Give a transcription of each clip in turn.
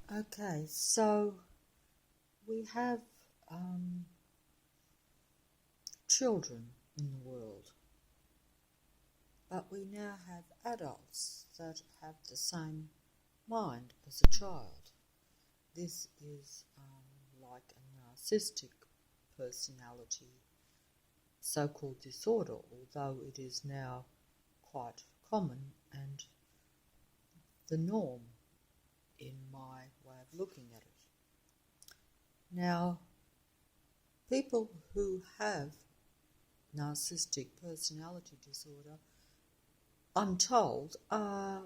Okay, so we have children in the world, but we now have adults that have the same mind as a child. This is like a narcissistic personality, so-called disorder, although it is now quite common and the norm in my way of looking at it. Now, people who have narcissistic personality disorder, I'm told, are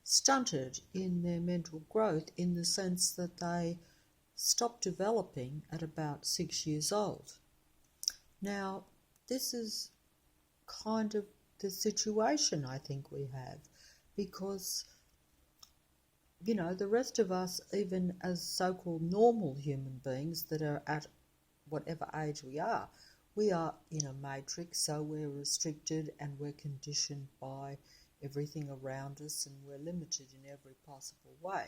stunted in their mental growth in the sense that they stop developing at about 6 years old. Now, this is kind of the situation I think we have, because the rest of us, even as so-called normal human beings that are at whatever age we are in a matrix, so we're restricted and we're conditioned by everything around us and we're limited in every possible way.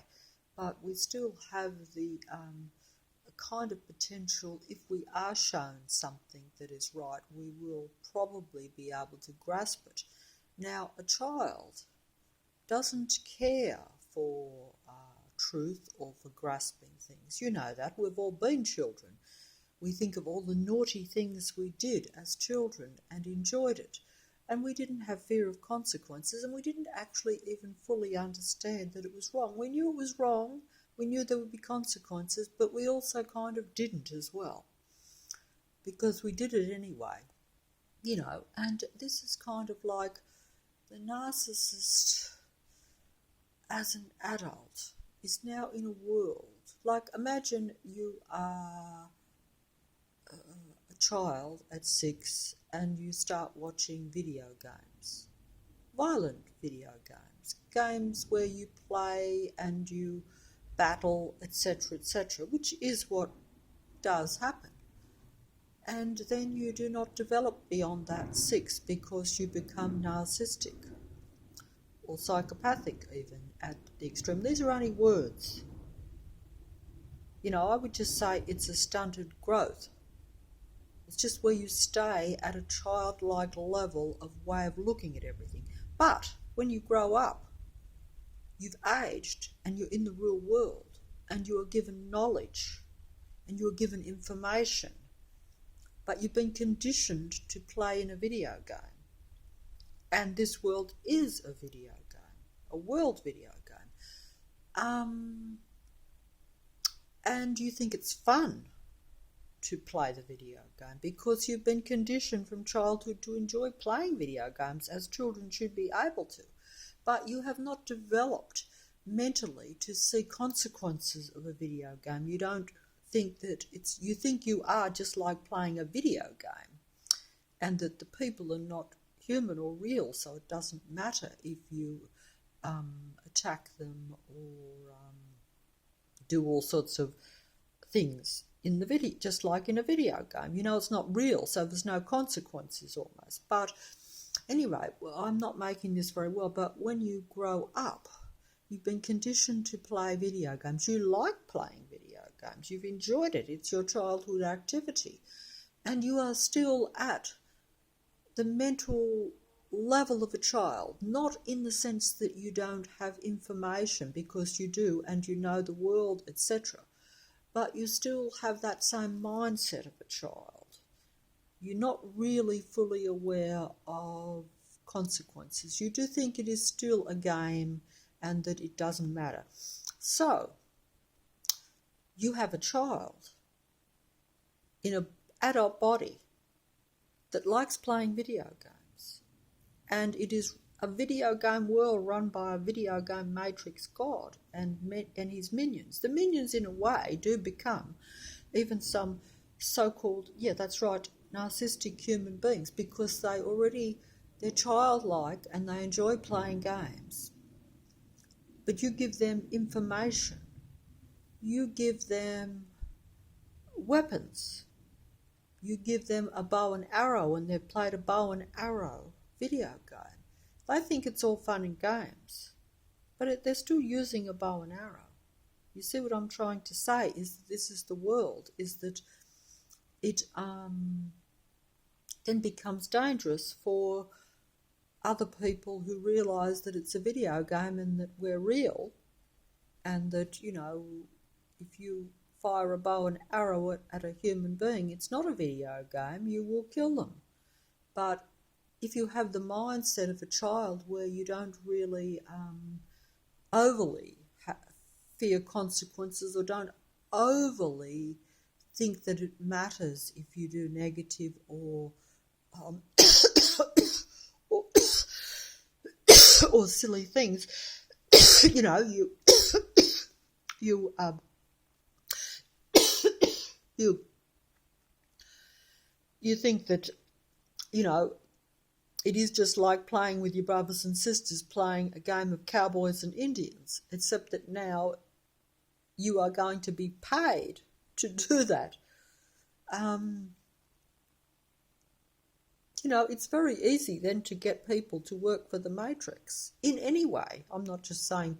But we still have the kind of potential, if we are shown something that is right, we will probably be able to grasp it. Now, a child doesn't care for truth or for grasping things. You know that. We've all been children. We think of all the naughty things we did as children and enjoyed it. And we didn't have fear of consequences, and we didn't actually even fully understand that it was wrong. We knew it was wrong. We knew there would be consequences, but we also kind of didn't as well, because we did it anyway. And this is kind of like the narcissist as an adult is now in a world. Like, imagine you are a child at 6 and you start watching video games, violent video games, games where you play and you battle, etc., which is what does happen. And then you do not develop beyond that 6 because you become narcissistic or psychopathic even at the extreme. These are only words. I would just say it's a stunted growth. It's just where you stay at a childlike level of way of looking at everything. But when you grow up, you've aged and you're in the real world and you are given knowledge and you are given information, but you've been conditioned to play in a video game. And this world is a video game, a world video game. And you think it's fun to play the video game because you've been conditioned from childhood to enjoy playing video games, as children should be able to. But you have not developed mentally to see consequences of a video game. You don't think that you think you are just like playing a video game, and that the people are not human or real, so it doesn't matter if you attack them or do all sorts of things in the video, just like in a video game. It's not real, so there's no consequences almost. But anyway, I'm not making this very well, but when you grow up, you've been conditioned to play video games. You like playing video games. You've enjoyed it. It's your childhood activity. And you are still at the mental level of a child, not in the sense that you don't have information, because you do and you know the world, etc. But you still have that same mindset of a child. You're not really fully aware of consequences. You do think it is still a game and that it doesn't matter. So, you have a child in an adult body that likes playing video games. And it is a video game world run by a video game matrix god and his minions. The minions, in a way, do become even some so-called, that's right, narcissistic human beings, because they're childlike and they enjoy playing games. But you give them information. You give them weapons. You give them a bow and arrow, and they've played a bow and arrow video game. They think it's all fun and games. but they're still using a bow and arrow. You see what I'm trying to say? Is this is the world? Is that it then becomes dangerous for other people who realise that it's a video game and that we're real, and that, you know, if you fire a bow and arrow at a human being, it's not a video game, you will kill them. But if you have the mindset of a child where you don't really overly fear consequences, or don't overly think that it matters if you do negative or or, or silly things, you know, you you think that, you know, it is just like playing with your brothers and sisters, playing a game of cowboys and Indians, except that now you are going to be paid to do that. You know, it's very easy then to get people to work for the Matrix in any way. I'm not just saying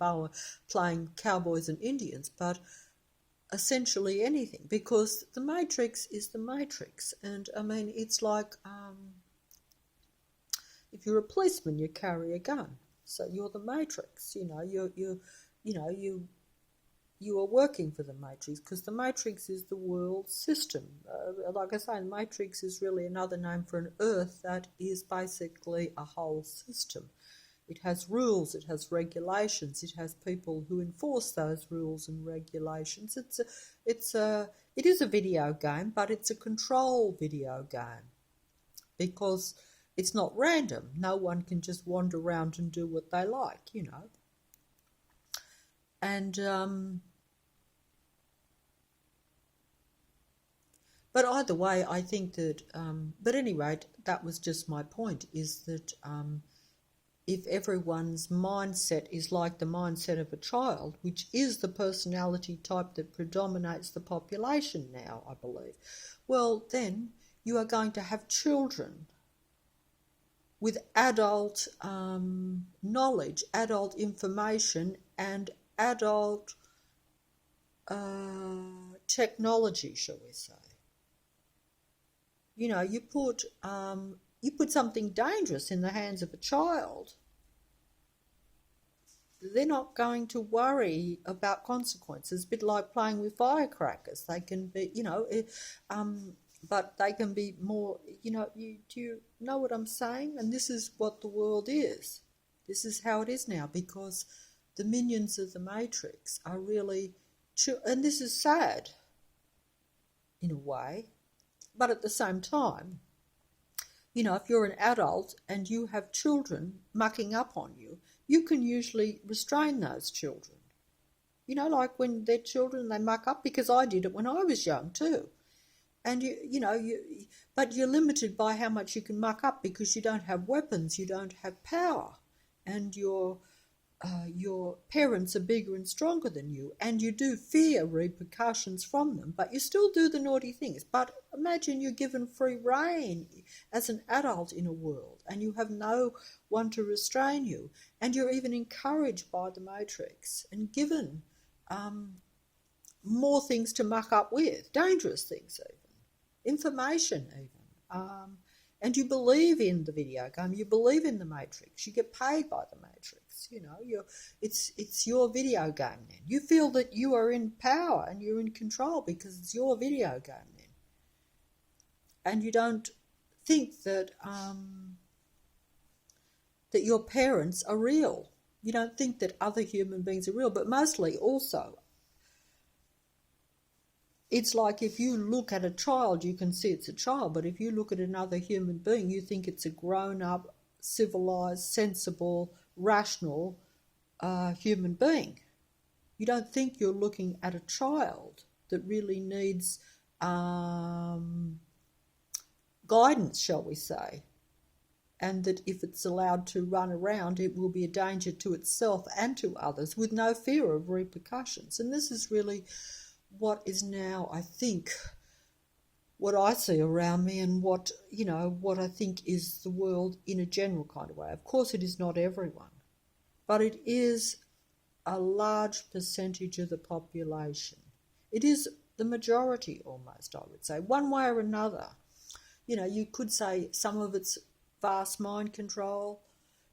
playing cowboys and Indians, but essentially anything, because the Matrix is the Matrix. And I mean, it's like if you're a policeman, you carry a gun, so you're the Matrix. You know, you are working for the Matrix, because the Matrix is the world system. Like I say, the Matrix is really another name for an Earth that is basically a whole system. It has rules, it has regulations, it has people who enforce those rules and regulations. It is a video game, but it's a control video game, because it's not random. No one can just wander around and do what they like, you know. And but either way, I think that, but anyway, that was just my point, is that if everyone's mindset is like the mindset of a child, which is the personality type that predominates the population now, I believe, well, then you are going to have children with adult knowledge, adult information, and adult technology, shall we say. You know, you put something dangerous in the hands of a child, they're not going to worry about consequences. A bit like playing with firecrackers. They can be, you know, but they can be more, you know, do you know what I'm saying? And this is what the world is. This is how it is now, because the minions of the Matrix are really, and this is sad in a way, but at the same time, you know, if you're an adult and you have children mucking up on you, you can usually restrain those children. You know, like when they're children, they muck up, because I did it when I was young too. And but you're limited by how much you can muck up, because you don't have weapons, you don't have power, and your parents are bigger and stronger than you, and you do fear repercussions from them, but you still do the naughty things. But imagine you're given free rein as an adult in a world, and you have no one to restrain you, and you're even encouraged by the Matrix and given more things to muck up with, dangerous things even, information even. And you believe in the video game, you believe in the Matrix, you get paid by the Matrix, you know, it's your video game then. You feel that you are in power and you're in control because it's your video game then. And you don't think that that your parents are real. You don't think that other human beings are real, but mostly also, it's like if you look at a child, you can see it's a child, but if you look at another human being, you think it's a grown-up, civilised, sensible, rational human being. You don't think you're looking at a child that really needs guidance, shall we say, and that if it's allowed to run around, it will be a danger to itself and to others with no fear of repercussions. And this is really what is now, I think, what I see around me, and what, you know, what I think is the world in a general kind of way. Of course, it is not everyone, but it is a large percentage of the population. It is the majority almost, I would say, one way or another. You know, you could say some of it's vast mind control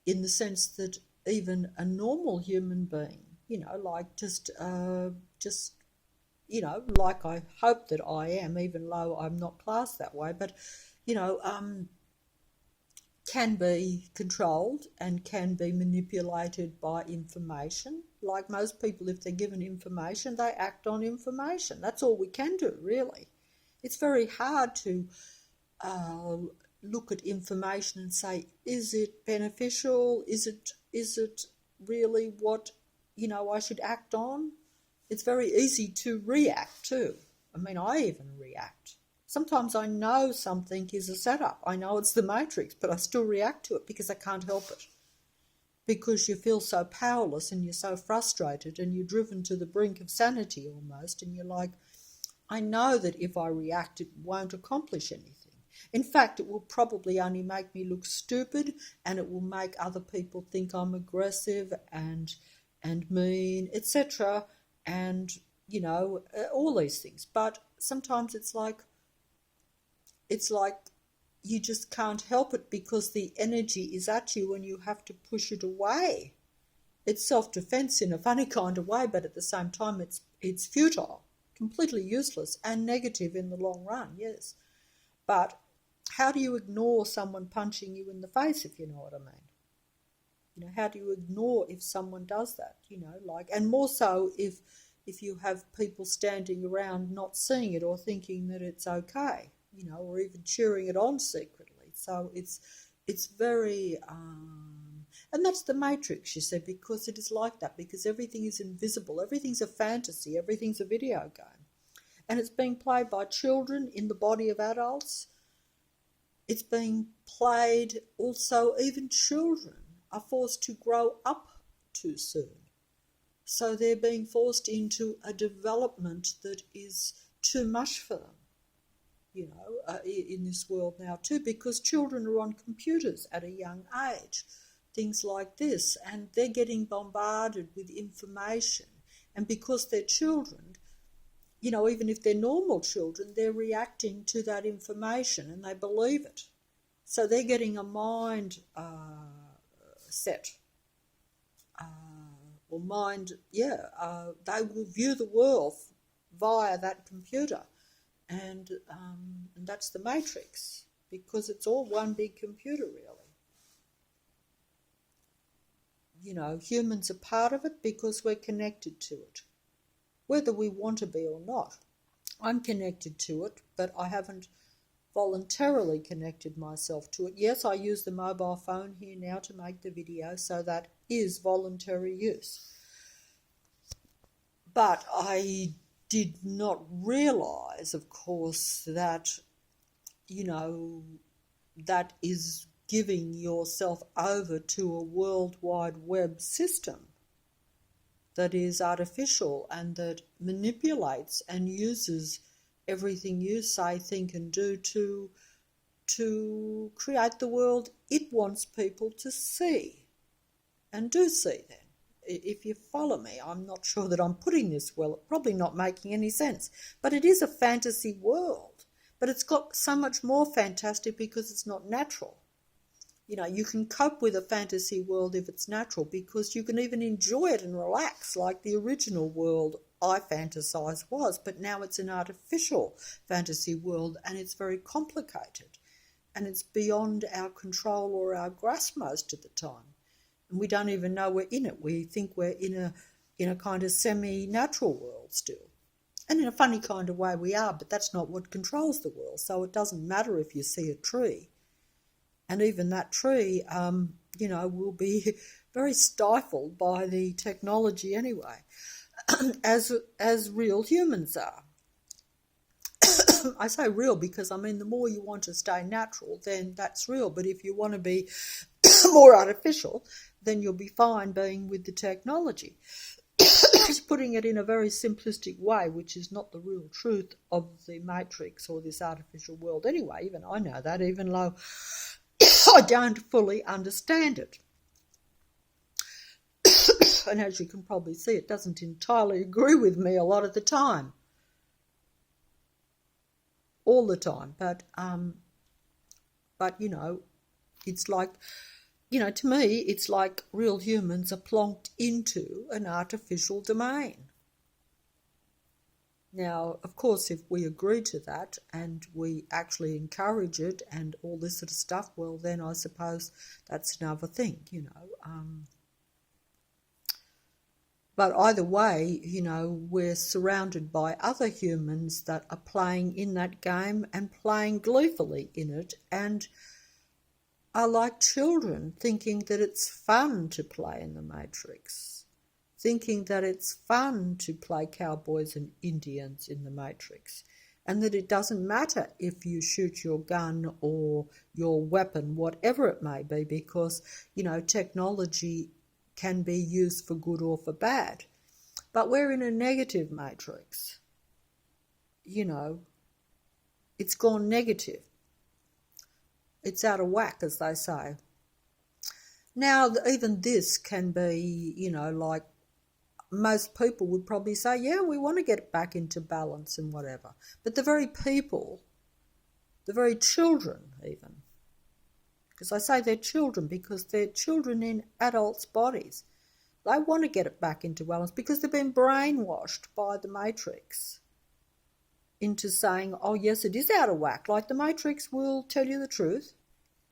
in the sense that even a normal human being, you know, like just you know, like I hope that I am, even though I'm not classed that way, but, you know, can be controlled and can be manipulated by information. Like most people, if they're given information, they act on information. That's all we can do, really. It's very hard to look at information and say, is it beneficial? Is it really what, you know, I should act on? It's very easy to react too. I mean, I even react. Sometimes I know something is a setup. I know it's the Matrix, but I still react to it because I can't help it. Because you feel so powerless and you're so frustrated and you're driven to the brink of sanity almost, and you're like, I know that if I react, it won't accomplish anything. In fact, it will probably only make me look stupid, and it will make other people think I'm aggressive and mean, etc. And, you know, all these things. But sometimes it's like you just can't help it because the energy is at you and you have to push it away. It's self-defense in a funny kind of way, but at the same time it's futile, completely useless and negative in the long run, yes. But how do you ignore someone punching you in the face, if you know what I mean? You know, how do you ignore if someone does that, you know, like, and more so if you have people standing around not seeing it or thinking that it's okay, you know, or even cheering it on secretly. So it's very, and that's the Matrix, you see, because it is like that, because everything is invisible, everything's a fantasy, everything's a video game. And it's being played by children in the body of adults. It's being played also, even children are forced to grow up too soon. So they're being forced into a development that is too much for them, you know, in this world now too, because children are on computers at a young age, things like this, and they're getting bombarded with information. And because they're children, you know, even if they're normal children, they're reacting to that information and they believe it. So they're getting a mind set. Or mind, they will view the world via that computer. And that's the Matrix, because it's all one big computer, really. You know, humans are part of it because we're connected to it, whether we want to be or not. I'm connected to it, but I haven't voluntarily connected myself to it. Yes, I use the mobile phone here now to make the video, so that is voluntary use. But I did not realise, of course, that, you know, that is giving yourself over to a World Wide Web system that is artificial and that manipulates and uses everything you say, think and do to create the world it wants people to see and do see then. If you follow me, I'm not sure that I'm putting this well, probably not making any sense, but it is a fantasy world, but it's got so much more fantastic because it's not natural. You know, you can cope with a fantasy world if it's natural, because you can even enjoy it and relax like the original world I fantasize was, but now it's an artificial fantasy world and it's very complicated and it's beyond our control or our grasp most of the time. And we don't even know we're in it. We think we're in a kind of semi-natural world still. And in a funny kind of way we are, but that's not what controls the world. So it doesn't matter if you see a tree. And even that tree, you know, will be very stifled by the technology anyway, as real humans are. I say real because, I mean, the more you want to stay natural, then that's real. But if you want to be more artificial, then you'll be fine being with the technology. Just putting it in a very simplistic way, which is not the real truth of the Matrix or this artificial world anyway. Even I know that, even though I don't fully understand it. and as you can probably see, it doesn't entirely agree with me a lot of the time. All the time. But you know, it's like, you know, to me, it's like real humans are plonked into an artificial domain. Now, of course, if we agree to that and we actually encourage it and all this sort of stuff, well, then I suppose that's another thing, you know. But either way, you know, we're surrounded by other humans that are playing in that game and playing gleefully in it and are like children, thinking that it's fun to play in the Matrix, thinking that it's fun to play cowboys and Indians in the Matrix, and that it doesn't matter if you shoot your gun or your weapon, whatever it may be, because, you know, technology can be used for good or for bad. But we're in a negative Matrix. You know, it's gone negative. It's out of whack, as they say. Now, even this can be, you know, like most people would probably say, yeah, we want to get it back into balance and whatever. But the very people, the very children even, because I say they're children because they're children in adults' bodies. They want to get it back into balance because they've been brainwashed by the Matrix into saying, oh, yes, it is out of whack. Like the Matrix will tell you the truth.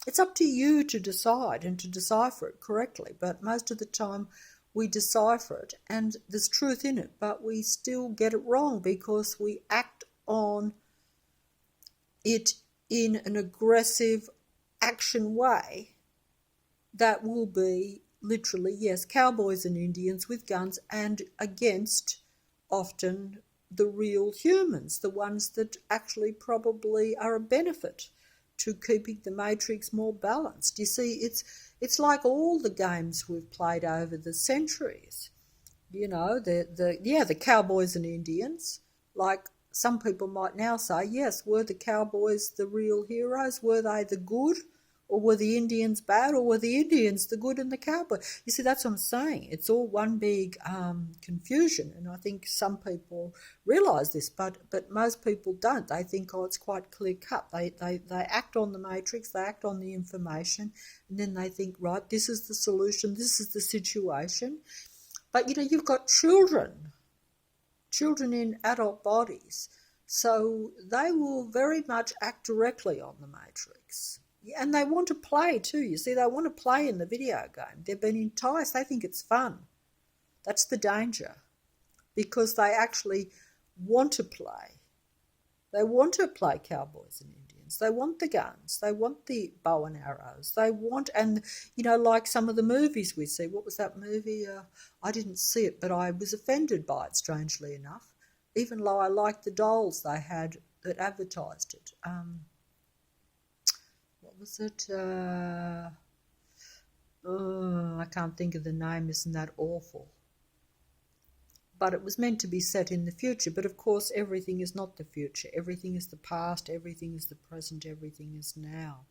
It's up to you to decide and to decipher it correctly. But most of the time we decipher it and there's truth in it, but we still get it wrong because we act on it in an aggressive action way that will be literally, yes, cowboys and Indians with guns and against often the real humans, the ones that actually probably are a benefit to keeping the Matrix more balanced. You see, it's like all the games we've played over the centuries. You know, the cowboys and Indians, like some people might now say, yes, were the cowboys the real heroes? Were they the good? Or were the Indians bad? Or were the Indians the good and the cowboy? You see, that's what I'm saying. It's all one big confusion. And I think some people realise this, but most people don't. They think, oh, it's quite clear cut. They act on the Matrix, they act on the information, and then they think, right, this is the solution, this is the situation. But, you know, you've got children in adult bodies. So they will very much act directly on the Matrix. And they want to play too. You see, they want to play in the video game. They've been enticed. They think it's fun. That's the danger. Because they actually want to play. They want to play cowboys and Indians. They want the guns. They want the bow and arrows. They want, and, you know, like some of the movies we see. What was that movie? I didn't see it, but I was offended by it, strangely enough. Even though I liked the dolls they had that advertised it. What was it? I can't think of the name. Isn't that awful? But it was meant to be set in the future. But of course, everything is not the future. Everything is the past. Everything is the present. Everything is now.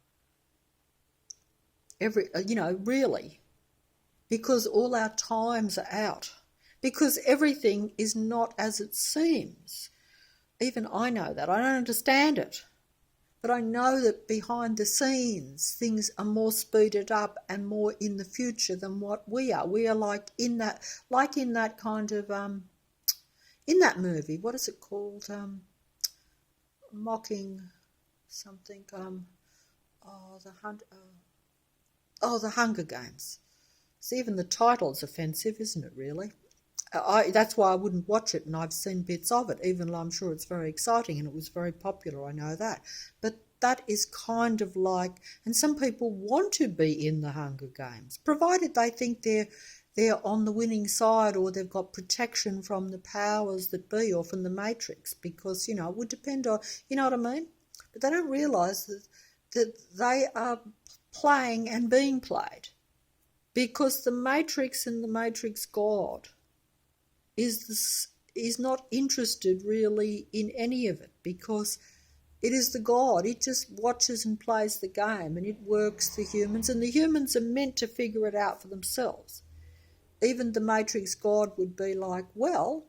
Really. Because all our times are out. Because everything is not as it seems. Even I know that. I don't understand it. But I know that behind the scenes, things are more speeded up and more in the future than what we are. We are like in that kind of, in that movie, what is it called? Mocking something, the Hunger Games. See, even the title's offensive, isn't it, really? That's why I wouldn't watch it, and I've seen bits of it, even though I'm sure it's very exciting and it was very popular, I know that. But that is kind of like, and some people want to be in the Hunger Games, provided they think they're on the winning side or they've got protection from the powers that be or from the Matrix, because, you know, it would depend on, you know what I mean? But they don't realise that they are playing and being played, because the Matrix and the Matrix God is not interested really in any of it, because it is the God. It just watches and plays the game, and it works the humans, and the humans are meant to figure it out for themselves. even the Matrix God would be like, well,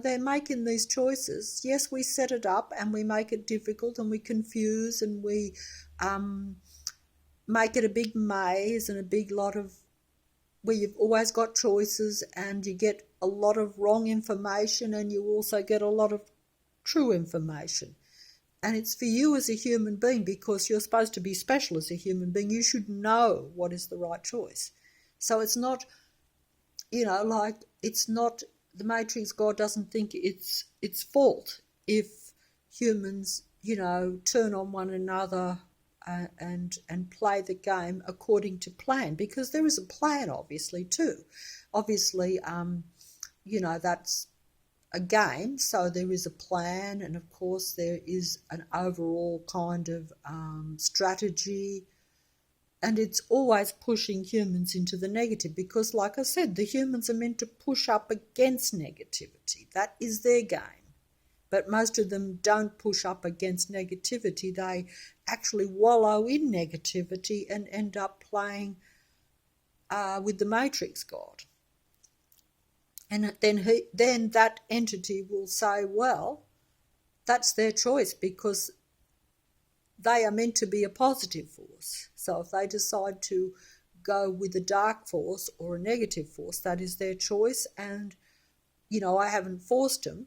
they're making these choices. Yes, we set it up and we make it difficult and we confuse and we make it a big maze and a big lot of where you've always got choices and you get a lot of wrong information and you also get a lot of true information. And it's for you as a human being, because you're supposed to be special as a human being. You should know what is the right choice. So it's not, it's not, the Matrix God doesn't think it's fault if humans, turn on one another and play the game according to plan, because there is a plan, obviously, too. Obviously, that's a game, so there is a plan, and of course there is an overall kind of strategy, and it's always pushing humans into the negative, because, like I said, the humans are meant to push up against negativity. That is their game. But most of them don't push up against negativity. They actually wallow in negativity and end up playing with the Matrix God. And then that entity will say, well, that's their choice, because they are meant to be a positive force. So if they decide to go with a dark force or a negative force, that is their choice. And, I haven't forced them.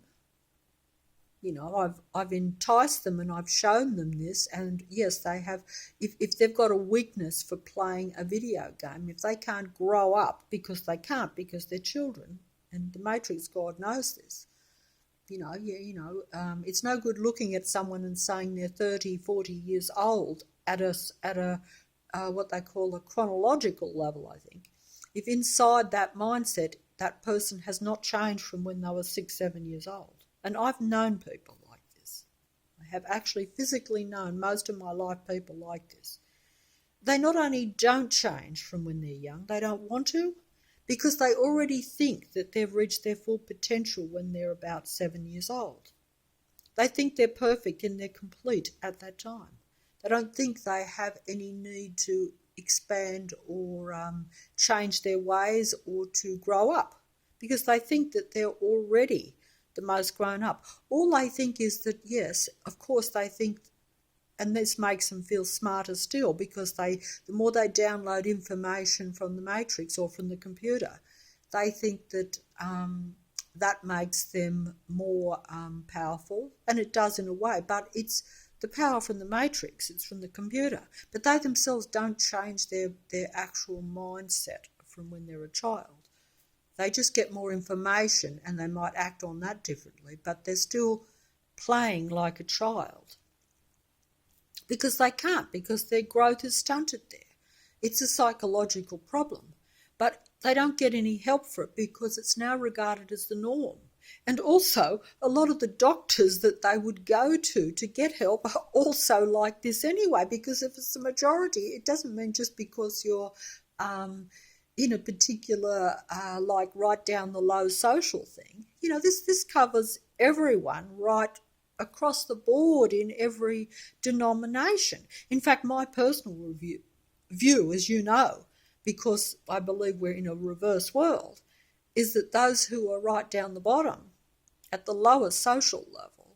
I've enticed them and I've shown them this, and yes, they have. If they've got a weakness for playing a video game, if they can't grow up, because they can't, because they're children, and the Matrix God knows this. It's no good looking at someone and saying they're 30, 40 years old at a what they call a chronological level, I think. If inside that mindset, that person has not changed from when they were 6, 7 years old. And I've known people like this. I have actually physically known most of my life people like this. They not only don't change from when they're young, they don't want to, because they already think that they've reached their full potential when they're about 7 years old. They think they're perfect and they're complete at that time. They don't think they have any need to expand or change their ways or to grow up, because they think that they're already the most grown up. All they think is that, yes, of course they think, and this makes them feel smarter still, because the more they download information from the Matrix or from the computer, they think that that makes them more powerful, and it does in a way, but it's the power from the Matrix, it's from the computer. But they themselves don't change their actual mindset from when they're a child. They just get more information and they might act on that differently, but they're still playing like a child. Because they can't, because their growth is stunted there. It's a psychological problem, but they don't get any help for it because it's now regarded as the norm. And also, a lot of the doctors that they would go to get help are also like this anyway, because if it's the majority, it doesn't mean just because you're in a particular, like right down the low social thing. This covers everyone right across the board in every denomination. In fact, my personal view, as you know, because I believe we're in a reverse world, is that those who are right down the bottom at the lowest social level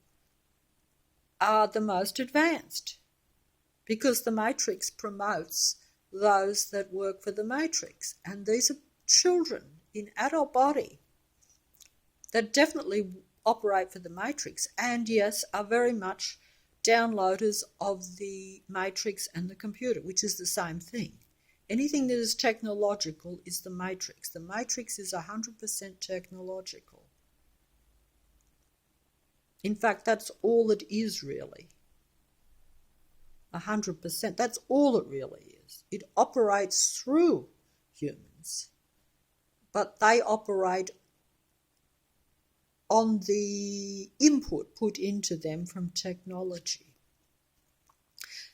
are the most advanced, because the Matrix promotes those that work for the Matrix, and these are children in adult body that definitely operate for the Matrix, and yes, are very much downloaders of the Matrix and the computer, which is the same thing. Anything that is technological is the Matrix. The Matrix is 100% technological. In fact, that's all it is, really. 100%. That's all it really is. It operates through humans, but they operate on the input put into them from technology.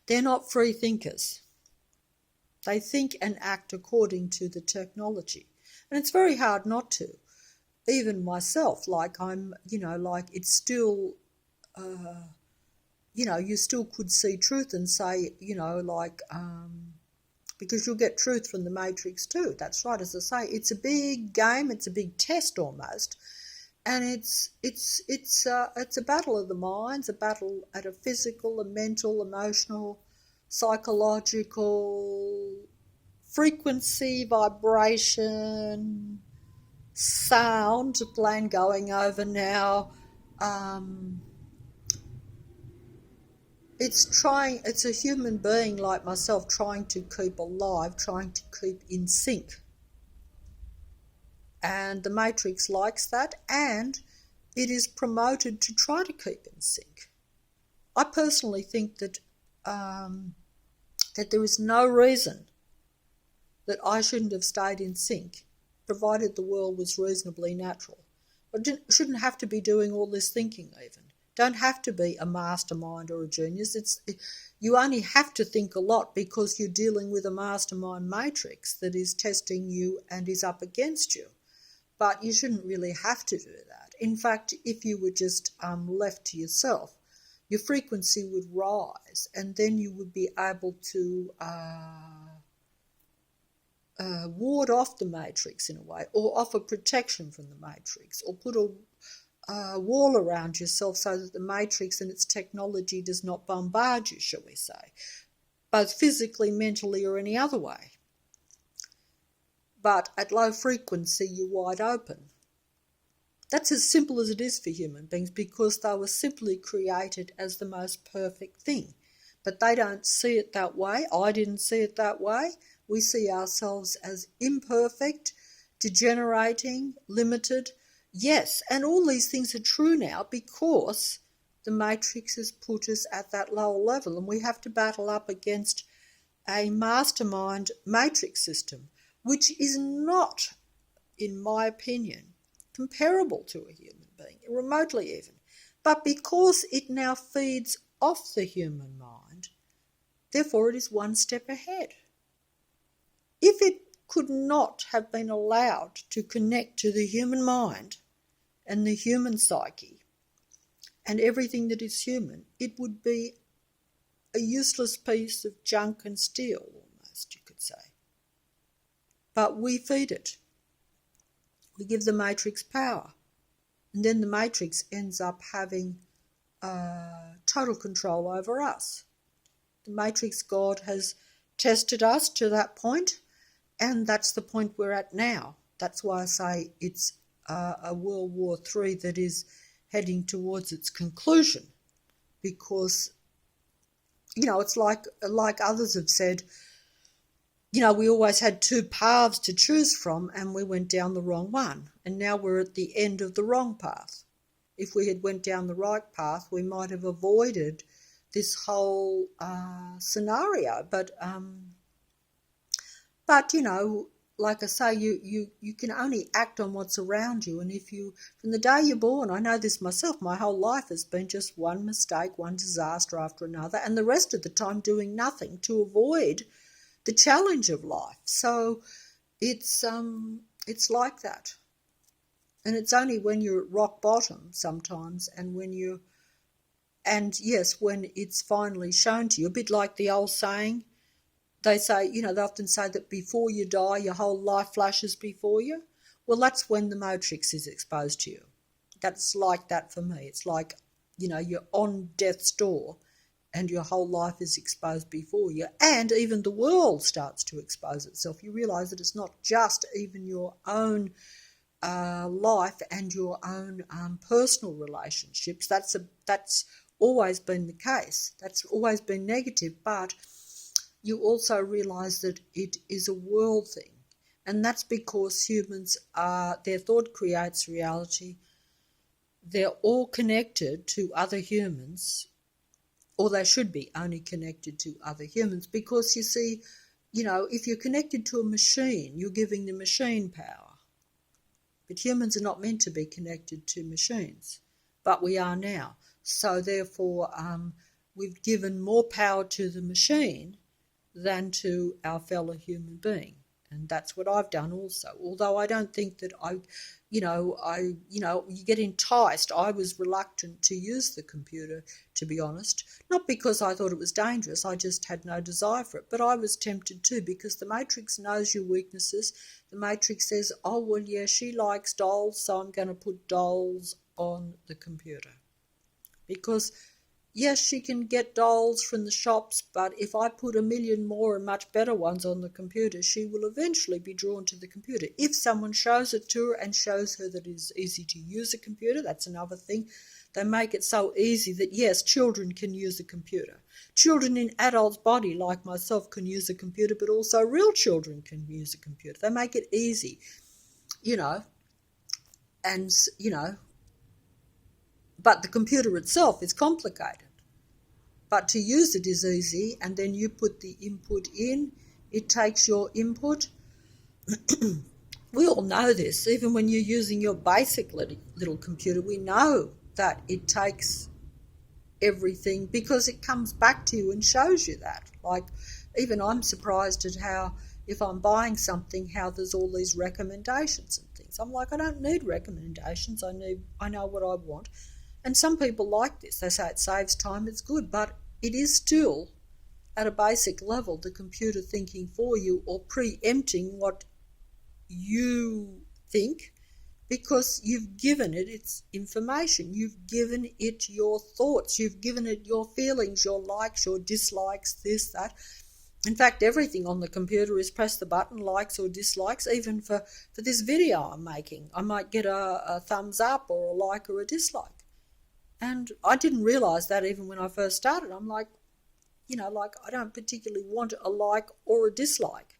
They're not free thinkers. They think and act according to the technology. And it's very hard not to. Even myself, it's still, you still could see truth and say, because you'll get truth from the Matrix too. That's right, as I say, it's a big game, it's a big test almost, and it's a battle of the minds, a battle at a physical, a mental, emotional, psychological, frequency, vibration, sound, plane going over now. It's a human being like myself trying to keep alive, trying to keep in sync. And the Matrix likes that, and it is promoted to try to keep in sync. I personally think that there is no reason that I shouldn't have stayed in sync, provided the world was reasonably natural. I shouldn't have to be doing all this thinking even. Don't have to be a mastermind or a genius. You only have to think a lot because you're dealing with a mastermind matrix that is testing you and is up against you. But you shouldn't really have to do that. In fact, if you were just left to yourself, your frequency would rise, and then you would be able to ward off the matrix in a way, or offer protection from the matrix, or put a wall around yourself so that the matrix and its technology does not bombard you, shall we say, both physically, mentally, or any other way. But at low frequency, you're wide open. That's as simple as it is for human beings, because they were simply created as the most perfect thing. But they don't see it that way. I didn't see it that way. We see ourselves as imperfect, degenerating, limited. Yes, and all these things are true now because the matrix has put us at that lower level, and we have to battle up against a mastermind matrix system, which is not, in my opinion, comparable to a human being, remotely even. But because it now feeds off the human mind, therefore it is one step ahead. If it could not have been allowed to connect to the human mind and the human psyche and everything that is human, it would be a useless piece of junk and steel, almost, you could say. But we feed it. We give the matrix power. And then the matrix ends up having total control over us. The matrix God has tested us to that point, and that's the point we're at now. That's why I say it's a World War III that is heading towards its conclusion, because, it's like others have said, we always had two paths to choose from, and we went down the wrong one, and now we're at the end of the wrong path. If we had went down the right path, we might have avoided this whole scenario. But like I say, you can only act on what's around you. And if you, from the day you're born, I know this myself, my whole life has been just one mistake, one disaster after another, and the rest of the time doing nothing to avoid the challenge of life. So it's like that. And it's only when you're at rock bottom sometimes, and when it's finally shown to you, a bit like the old saying, they say, they often say that before you die, your whole life flashes before you. Well, that's when the matrix is exposed to you. That's like that for me. It's like, you're on death's door and your whole life is exposed before you. And even the world starts to expose itself. You realise that it's not just even your own life and your own personal relationships. That's always been the case. That's always been negative. But you also realise that it is a world thing. And that's because humans their thought creates reality. They're all connected to other humans, or they should be only connected to other humans, because you see, if you're connected to a machine, you're giving the machine power. But humans are not meant to be connected to machines, but we are now. So therefore, we've given more power to the machine than to our fellow human being. And that's what I've done also. Although I don't think that you get enticed. I was reluctant to use the computer, to be honest. Not because I thought it was dangerous, I just had no desire for it. But I was tempted too, because the Matrix knows your weaknesses. The Matrix says, oh, well, yeah, she likes dolls, so I'm going to put dolls on the computer. Because yes, she can get dolls from the shops, but if I put a million more and much better ones on the computer, she will eventually be drawn to the computer. If someone shows it to her and shows her that it is easy to use a computer, that's another thing. They make it so easy that, yes, children can use a computer. Children in adults' body, like myself, can use a computer, but also real children can use a computer. They make it easy, but the computer itself is complicated. But to use it is easy, and then you put the input in, it takes your input. We all know this, even when you're using your basic little computer, we know that it takes everything because it comes back to you and shows you that. Like, even I'm surprised at how, if I'm buying something, how there's all these recommendations and things. I'm like, I don't need recommendations, I know what I want. And some people like this. They say it saves time, it's good, but it is still, at a basic level, the computer thinking for you or preempting what you think, because you've given it its information. You've given it your thoughts. You've given it your feelings, your likes, your dislikes, this, that. In fact, everything on the computer is press the button, likes or dislikes. Even for this video I'm making, I might get a thumbs up or a like or a dislike. And I didn't realise that even when I first started. I'm like, I don't particularly want a like or a dislike.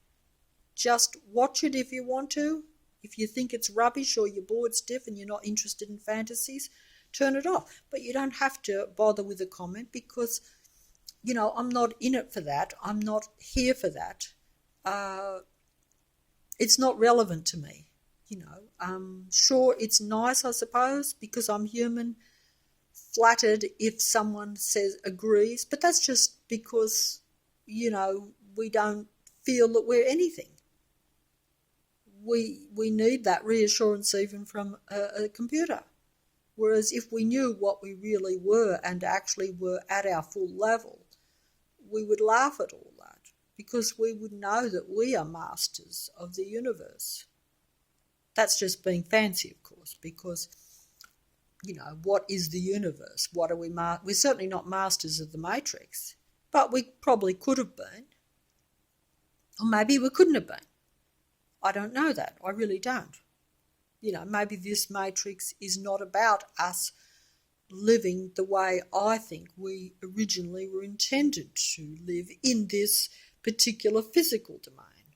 Just watch it if you want to. If you think it's rubbish or you're bored stiff and you're not interested in fantasies, turn it off. But you don't have to bother with a comment because, I'm not in it for that. I'm not here for that. It's not relevant to me, Sure, it's nice, I suppose, because I'm human, flattered if someone agrees, but that's just because, we don't feel that we're anything. We need that reassurance even from a computer. Whereas if we knew what we really were and actually were at our full level, we would laugh at all that, because we would know that we are masters of the universe. That's just being fancy, of course, because what is the universe? What are we? We're certainly not masters of the Matrix, but we probably could have been. Or maybe we couldn't have been. I don't know that. I really don't. Maybe this Matrix is not about us living the way I think we originally were intended to live in this particular physical domain.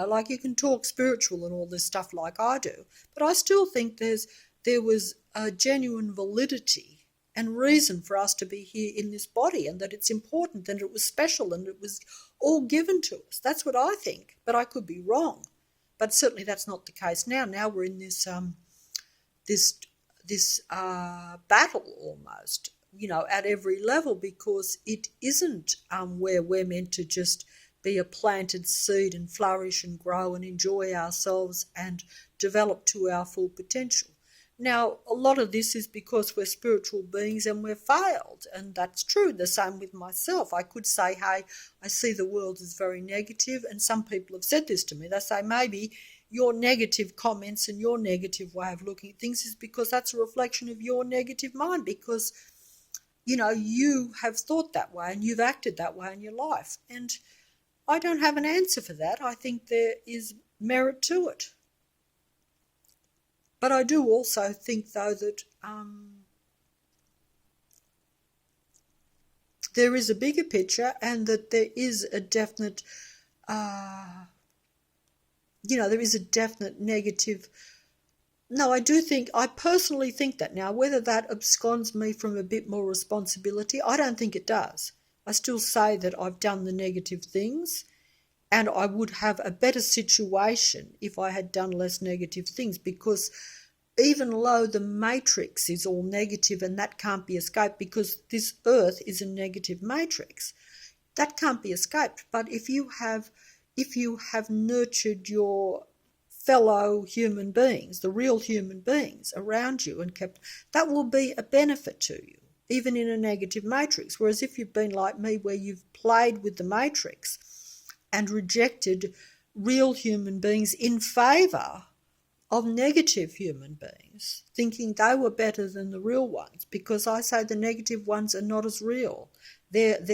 Like you can talk spiritual and all this stuff like I do, but I still think there was a genuine validity and reason for us to be here in this body, and that it's important and it was special and it was all given to us. That's what I think, but I could be wrong. But certainly that's not the case now. Now we're in this battle almost, at every level, because it isn't where we're meant to just be a planted seed and flourish and grow and enjoy ourselves and develop to our full potential. Now, a lot of this is because we're spiritual beings and we've failed, and that's true. The same with myself. I could say, hey, I see the world as very negative, and some people have said this to me. They say, maybe your negative comments and your negative way of looking at things is because that's a reflection of your negative mind, because, you have thought that way and you've acted that way in your life. And I don't have an answer for that. I think there is merit to it. But I do also think, though, that there is a bigger picture, and that there is a definite, there is a definite negative. No, I personally think that now. Whether that absconds me from a bit more responsibility, I don't think it does. I still say that I've done the negative things, and I would have a better situation if I had done less negative things, because even though the Matrix is all negative and that can't be escaped, because this earth is a negative matrix, that can't be escaped. But if you have if you have nurtured your fellow human beings, the real human beings around you, and kept, that will be a benefit to you, even in a negative matrix. Whereas if you've been like me, where you've played with the matrix and rejected real human beings in favour of negative human beings, thinking they were better than the real ones, because I say the negative ones are not as real. They're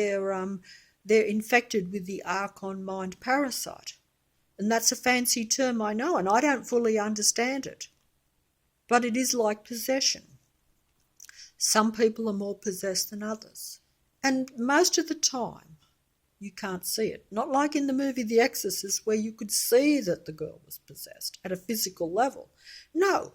infected with the Archon mind parasite. And that's a fancy term, I know, and I don't fully understand it. But it is like possession. Some people are more possessed than others. And most of the time, you can't see it. Not like in the movie The Exorcist, where you could see that the girl was possessed at a physical level. No,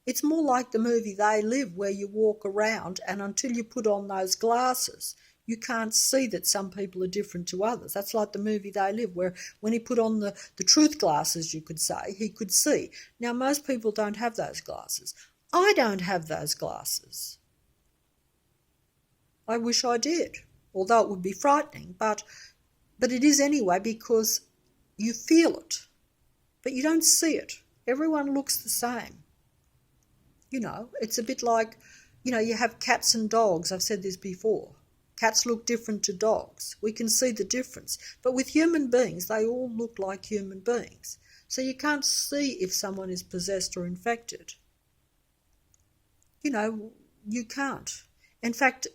it's more like the movie They Live, where you walk around and until you put on those glasses, you can't see that some people are different to others. That's like the movie They Live, where when he put on the truth glasses, you could say, he could see. Now, most people don't have those glasses. I don't have those glasses. I wish I did, although it would be frightening, but it is anyway, because you feel it, but you don't see it. Everyone looks the same. You know, it's a bit like, you know, you have cats and dogs. I've said this before. Cats look different to dogs. We can see the difference. But with human beings, they all look like human beings. So you can't see if someone is possessed or infected. You know, you can't. In fact,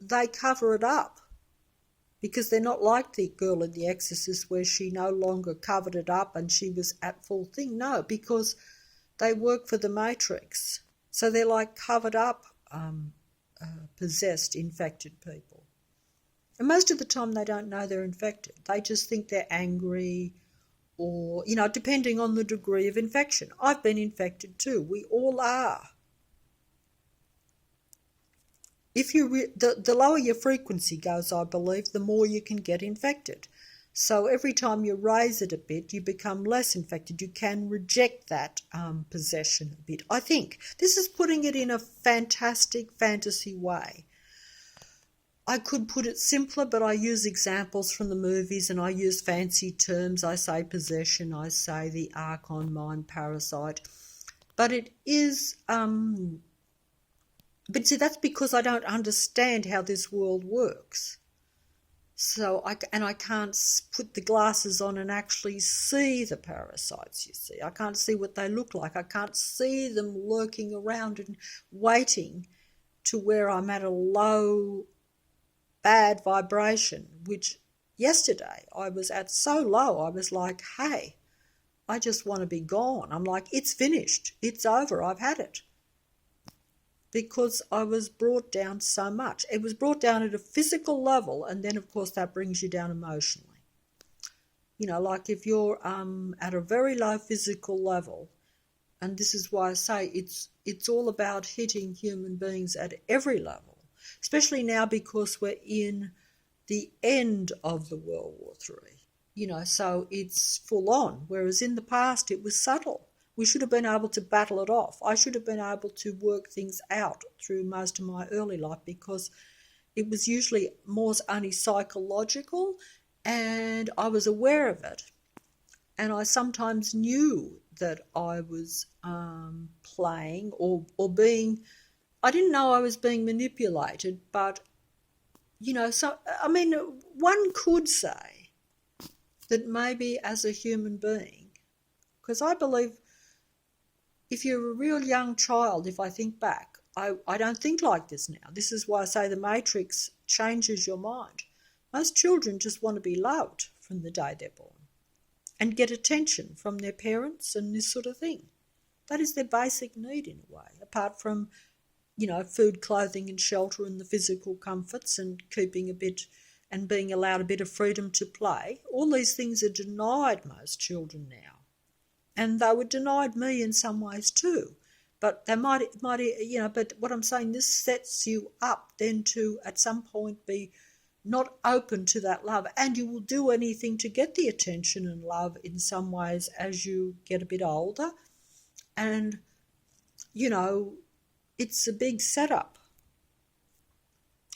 they cover it up, because they're not like the girl in The Exorcist, where she no longer covered it up and she was at full thing. No, because they work for the Matrix. So they're like covered up, possessed, infected people. And most of the time they don't know they're infected. They just think they're angry, or, you know, depending on the degree of infection. I've been infected too. We all are. If the lower your frequency goes, I believe, the more you can get infected. So every time you raise it a bit, you become less infected. You can reject that possession a bit. I think this is putting it in a fantastic fantasy way. I could put it simpler, but I use examples from the movies and I use fancy terms. I say possession, I say the Archon mind parasite. But it is... But see, that's because I don't understand how this world works. So I can't put the glasses on and actually see the parasites, you see. I can't see what they look like. I can't see them lurking around and waiting to where I'm at a low, bad vibration, which yesterday I was at so low, I was like, hey, I just want to be gone. I'm like, it's finished. It's over. I've had it. Because I was brought down so much. It was brought down at a physical level, and then, of course, that brings you down emotionally. You know, like if you're at a very low physical level, and this is why I say it's all about hitting human beings at every level, especially now because we're in the end of the World War III. You know, so it's full on, whereas in the past it was subtle. We should have been able to battle it off. I should have been able to work things out through most of my early life, because it was usually more only psychological, and I was aware of it. And I sometimes knew that I was playing or being... I didn't know I was being manipulated, but, you know, so, I mean, one could say that maybe as a human being, because I believe if you're a real young child, if I think back, I don't think like this now. This is why I say the Matrix changes your mind. Most children just want to be loved from the day they're born and get attention from their parents and this sort of thing. That is their basic need in a way, apart from, you know, food, clothing and shelter and the physical comforts and keeping a bit and being allowed a bit of freedom to play. All these things are denied most children now. And they were denied me in some ways too. But they might, you know, but what I'm saying, this sets you up then to at some point be not open to that love. And you will do anything to get the attention and love in some ways as you get a bit older. And, you know, it's a big setup.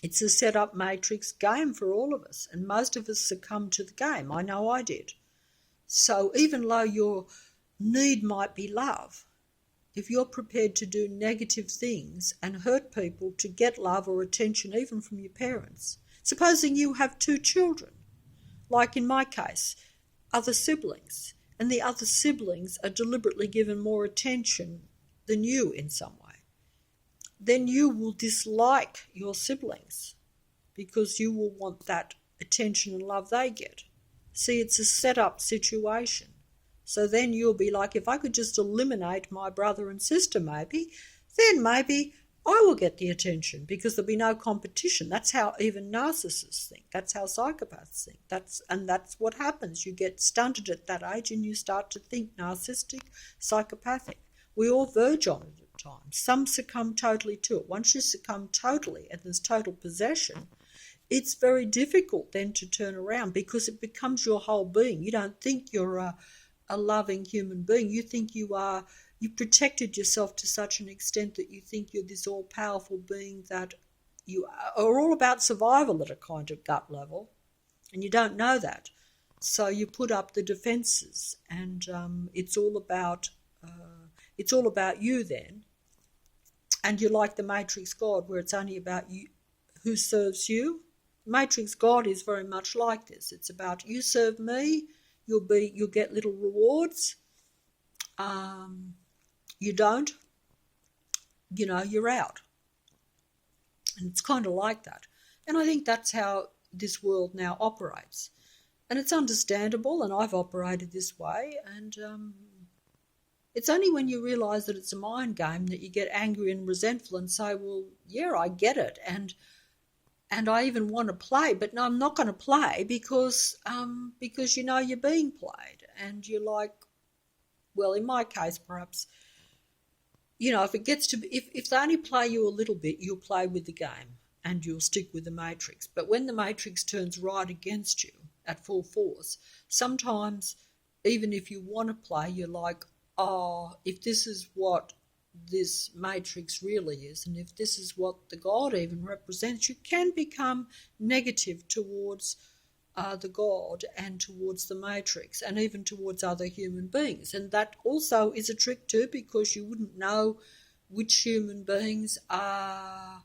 It's a set-up matrix game for all of us. And most of us succumb to the game. I know I did. So even though your need might be love, if you're prepared to do negative things and hurt people to get love or attention even from your parents, supposing you have 2 children, like in my case, other siblings, and the other siblings are deliberately given more attention than you in some way, then you will dislike your siblings because you will want that attention and love they get. See, it's a set-up situation. So then you'll be like, if I could just eliminate my brother and sister then maybe I will get the attention because there'll be no competition. That's how even narcissists think. That's how psychopaths think. That's what happens. You get stunted at that age and you start to think narcissistic, psychopathic. We all verge on it at times. Some succumb totally to it. Once you succumb totally and there's total possession, it's very difficult then to turn around because it becomes your whole being. You don't think you're a loving human being. You think you've protected yourself to such an extent that you think you're this all-powerful being that you are all about survival at a kind of gut level, and you don't know that. So you put up the defences, and it's all about you then. And you're like the Matrix God, where it's only about you, who serves you. Matrix God is very much like this. It's about you serve me, you'll get little rewards. You don't, you're out. And it's kind of like that. And I think that's how this world now operates. And it's understandable, and I've operated this way. And it's only when you realise that it's a mind game that you get angry and resentful and say, well, yeah, I get it. And I even want to play, but no, I'm not going to play because you're being played. And you're like, well, in my case, perhaps, if it gets to if they only play you a little bit, you'll play with the game and you'll stick with the Matrix. But when the Matrix turns right against you at full force, sometimes even if you want to play, you're like, oh, if this is what this Matrix really is, and if this is what the God even represents, you can become negative towards the God and towards the Matrix and even towards other human beings. And that also is a trick too, because you wouldn't know which human beings are,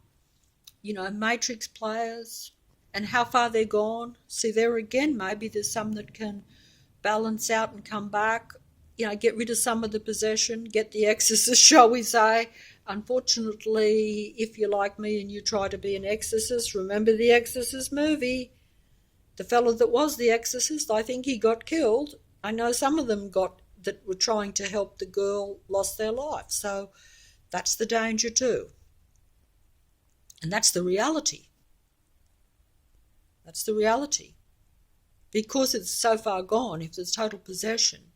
Matrix players and how far they're gone. See, there again, maybe there's some that can balance out and come back, get rid of some of the possession, get the exorcist, shall we say. Unfortunately, if you're like me and you try to be an exorcist, remember the Exorcist movie. The fellow that was the exorcist, I think he got killed. I know some of them that were trying to help the girl lost their life. So that's the danger too. And that's the reality. That's the reality. Because it's so far gone, if there's total possession,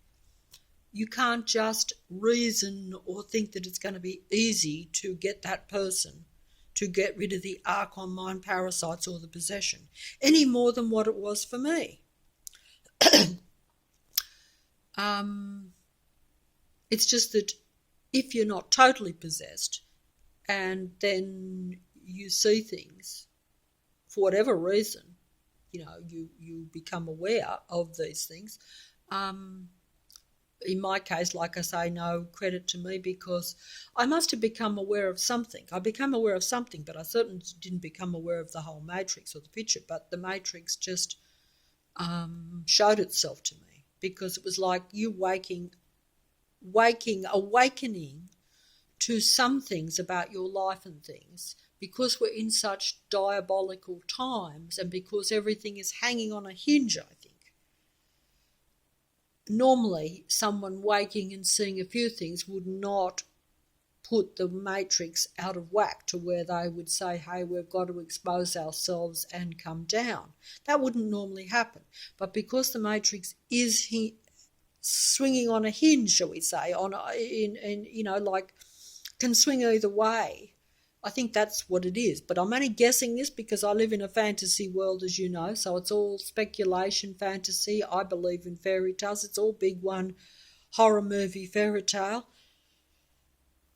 you can't just reason or think that it's going to be easy to get that person to get rid of the archon mind parasites or the possession, any more than what it was for me. It's just that if you're not totally possessed and then you see things for whatever reason, you become aware of these things. In my case, like I say, no credit to me because I must have become aware of something. I became aware of something, but I certainly didn't become aware of the whole Matrix or the picture. But the Matrix just showed itself to me because it was like you awakening to some things about your life and things, because we're in such diabolical times and because everything is hanging on a hinge, I think. Normally, someone waking and seeing a few things would not put the Matrix out of whack to where they would say, hey, we've got to expose ourselves and come down. That wouldn't normally happen. But because the Matrix is swinging on a hinge, shall we say, can swing either way, I think that's what it is. But I'm only guessing this because I live in a fantasy world, as you know, so it's all speculation, fantasy. I believe in fairy tales. It's all big one horror movie fairy tale.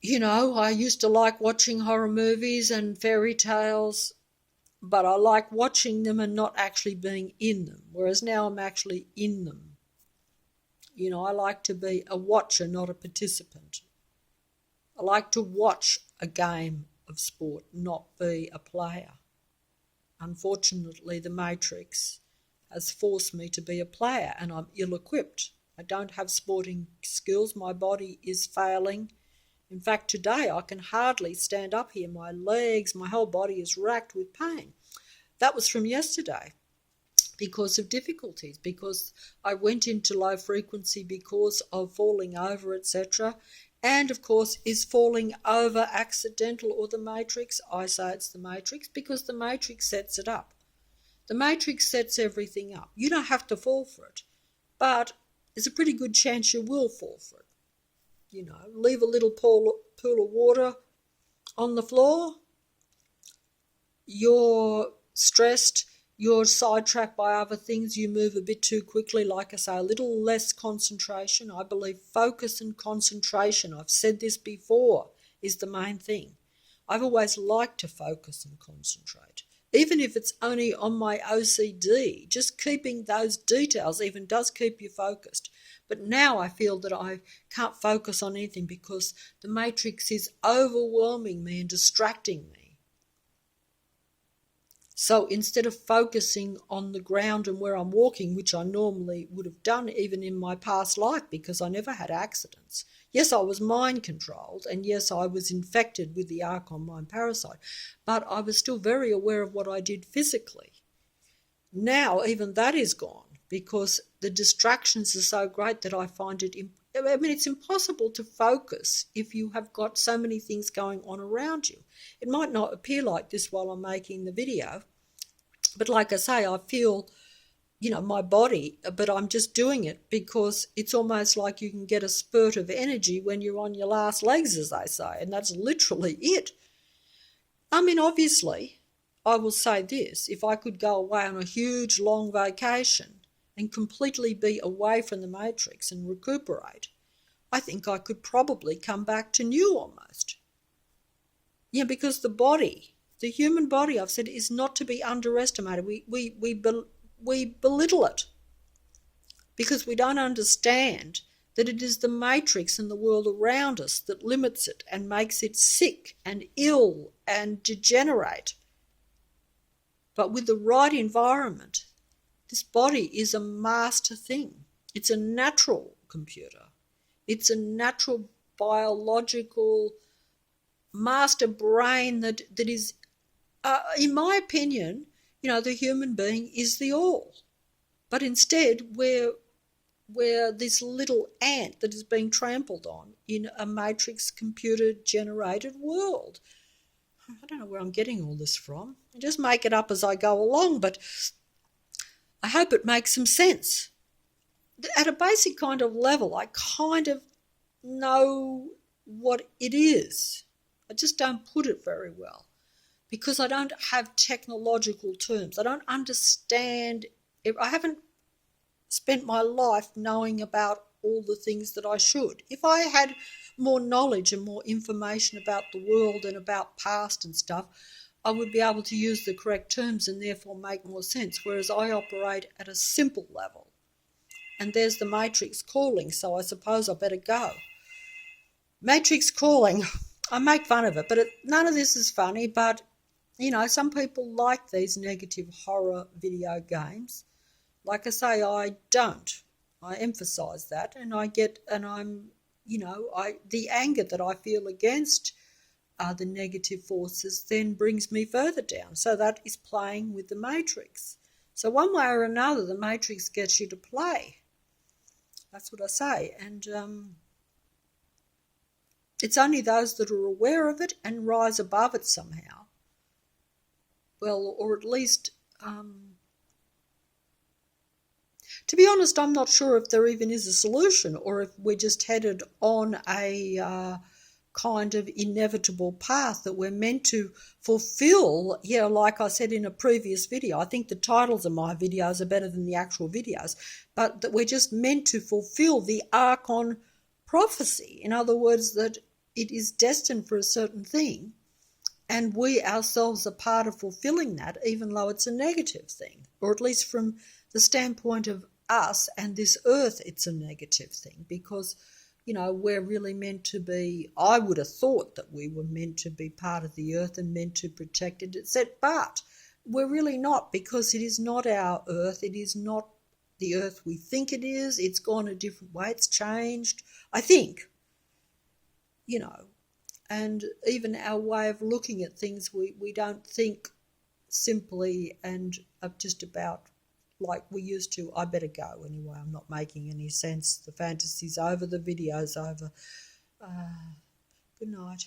I used to like watching horror movies and fairy tales, but I like watching them and not actually being in them, whereas now I'm actually in them. I like to be a watcher, not a participant. I like to watch a game of sport, not be a player. Unfortunately, the Matrix has forced me to be a player, and I'm ill-equipped. I don't have sporting skills. My body is failing. In fact, today I can hardly stand up here. My legs, my whole body is racked with pain. That was from yesterday because of difficulties, because I went into low frequency because of falling over, etc. And, of course, is falling over accidental or the Matrix? I say it's the Matrix because the Matrix sets it up. The Matrix sets everything up. You don't have to fall for it, but there's a pretty good chance you will fall for it. Leave a little pool of water on the floor, you're stressed, you're sidetracked by other things, you move a bit too quickly, like I say, a little less concentration. I believe focus and concentration, I've said this before, is the main thing. I've always liked to focus and concentrate. Even if it's only on my OCD, just keeping those details even does keep you focused. But now I feel that I can't focus on anything because the Matrix is overwhelming me and distracting me. So instead of focusing on the ground and where I'm walking, which I normally would have done even in my past life because I never had accidents. Yes, I was mind controlled, and yes, I was infected with the Archon mind parasite, but I was still very aware of what I did physically. Now even that is gone because the distractions are so great that I find it, it's impossible to focus if you have got so many things going on around you. It might not appear like this while I'm making the video, but like I say, I feel, my body, but I'm just doing it because it's almost like you can get a spurt of energy when you're on your last legs, as they say, and that's literally it. Obviously, I will say this, if I could go away on a huge long vacation and completely be away from the Matrix and recuperate, I think I could probably come back to new almost. Yeah, because the body, the human body, I've said, is not to be underestimated. We belittle it because we don't understand that it is the Matrix and the world around us that limits it and makes it sick and ill and degenerate. But with the right environment, this body is a master thing. It's a natural computer. It's a natural biological master brain that is, in my opinion, the human being is the all. But instead, we're this little ant that is being trampled on in a Matrix computer-generated world. I don't know where I'm getting all this from. I just make it up as I go along, but I hope it makes some sense. At a basic kind of level, I kind of know what it is. I just don't put it very well because I don't have technological terms. I don't understand. I haven't spent my life knowing about all the things that I should. If I had more knowledge and more information about the world and about past and stuff, I would be able to use the correct terms and therefore make more sense, whereas I operate at a simple level. And there's the Matrix calling, so I suppose I better go. Matrix calling, I make fun of it, but none of this is funny, but, some people like these negative horror video games. Like I say, I don't. I emphasise that, and the anger that I feel against the negative forces then brings me further down. So that is playing with the Matrix. So one way or another, the Matrix gets you to play. That's what I say. And it's only those that are aware of it and rise above it somehow. Well, or at least... to be honest, I'm not sure if there even is a solution or if we're just headed on a kind of inevitable path that we're meant to fulfill. Yeah, like I said in a previous video, I think the titles of my videos are better than the actual videos, but that we're just meant to fulfill the Archon prophecy. In other words, that it is destined for a certain thing, and we ourselves are part of fulfilling that, even though it's a negative thing, or at least from the standpoint of us and this earth, it's a negative thing because, we're really meant to be, I would have thought that we were meant to be part of the earth and meant to protect it, etc. But we're really not, because it is not our earth. It is not the earth we think it is. It's gone a different way. It's changed, I think, and even our way of looking at things, we don't think simply and just about like we used to. I better go anyway. I'm not making any sense. The fantasy's over. The video's over. Good night.